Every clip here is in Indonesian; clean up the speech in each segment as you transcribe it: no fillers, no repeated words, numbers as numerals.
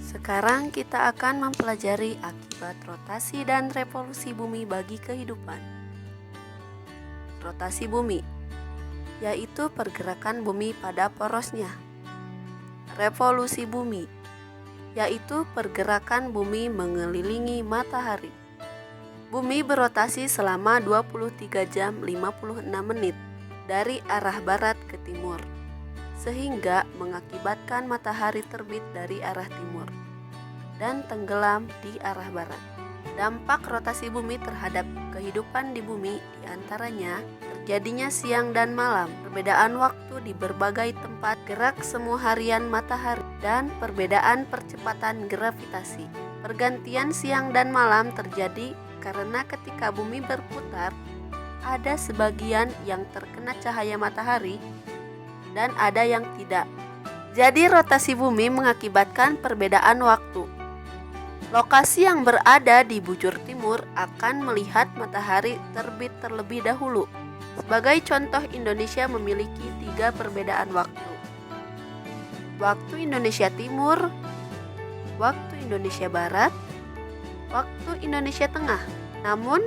Sekarang kita akan mempelajari akibat rotasi dan revolusi bumi bagi kehidupan. Rotasi bumi, yaitu pergerakan bumi pada porosnya. Revolusi bumi, yaitu pergerakan bumi mengelilingi matahari. Bumi berotasi selama 23 jam 56 menit dari arah barat ke timur, sehingga mengakibatkan matahari terbit dari arah timur dan tenggelam di arah barat. Dampak rotasi bumi terhadap kehidupan di bumi diantaranya terjadinya siang dan malam, perbedaan waktu di berbagai tempat, gerak semu harian matahari, dan perbedaan percepatan gravitasi. Pergantian siang dan malam terjadi karena ketika bumi berputar, ada sebagian yang terkena cahaya matahari dan ada yang tidak. Jadi rotasi bumi mengakibatkan perbedaan waktu. Lokasi yang berada di bujur timur akan melihat matahari terbit terlebih dahulu. Sebagai contoh, Indonesia memiliki 3 perbedaan waktu. Waktu Indonesia Timur, waktu Indonesia Barat, waktu Indonesia Tengah. Namun,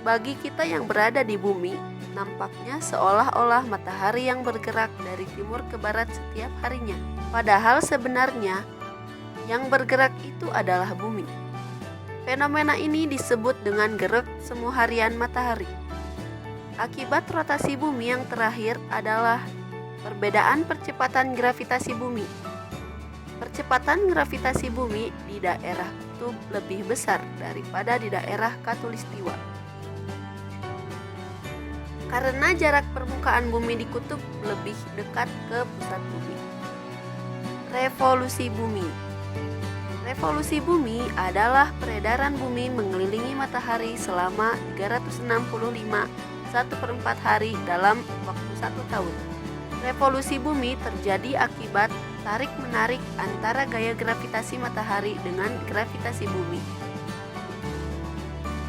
bagi kita yang berada di bumi, nampaknya seolah-olah matahari yang bergerak dari timur ke barat setiap harinya. Padahal sebenarnya yang bergerak itu adalah bumi. Fenomena ini disebut dengan gerak semu harian matahari. Akibat rotasi bumi yang terakhir adalah perbedaan percepatan gravitasi bumi. Percepatan gravitasi bumi di daerah kutub lebih besar daripada di daerah khatulistiwa. Karena jarak permukaan bumi di kutub lebih dekat ke pusat bumi. Revolusi bumi. Revolusi bumi adalah peredaran bumi mengelilingi matahari selama 365 1/4 hari dalam waktu 1 tahun. Revolusi bumi terjadi akibat tarik-menarik antara gaya gravitasi matahari dengan gravitasi bumi.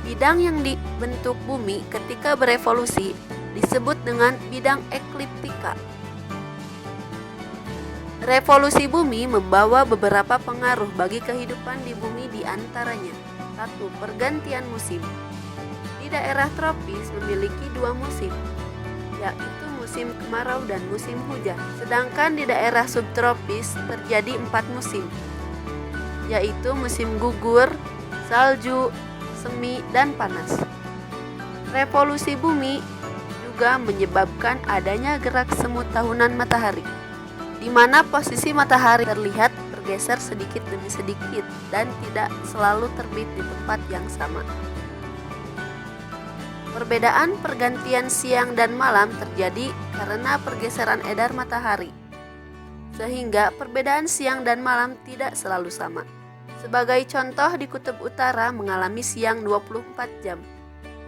Bidang yang dibentuk bumi ketika berevolusi disebut dengan bidang ekliptika. Revolusi bumi membawa beberapa pengaruh bagi kehidupan di bumi, di antaranya 1. Pergantian musim. Di daerah tropis memiliki 2 musim, yaitu musim kemarau dan musim hujan. Sedangkan di daerah subtropis terjadi 4 musim, yaitu musim gugur, salju, semi, dan panas. Revolusi bumi juga menyebabkan adanya gerak semu tahunan matahari, di mana posisi matahari terlihat bergeser sedikit demi sedikit dan tidak selalu terbit di tempat yang sama. Perbedaan pergantian siang dan malam terjadi karena pergeseran edar matahari, sehingga perbedaan siang dan malam tidak selalu sama. Sebagai contoh, di kutub utara mengalami siang 24 jam,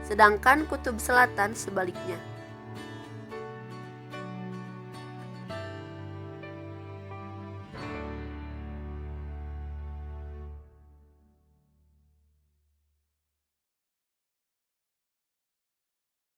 sedangkan kutub selatan sebaliknya.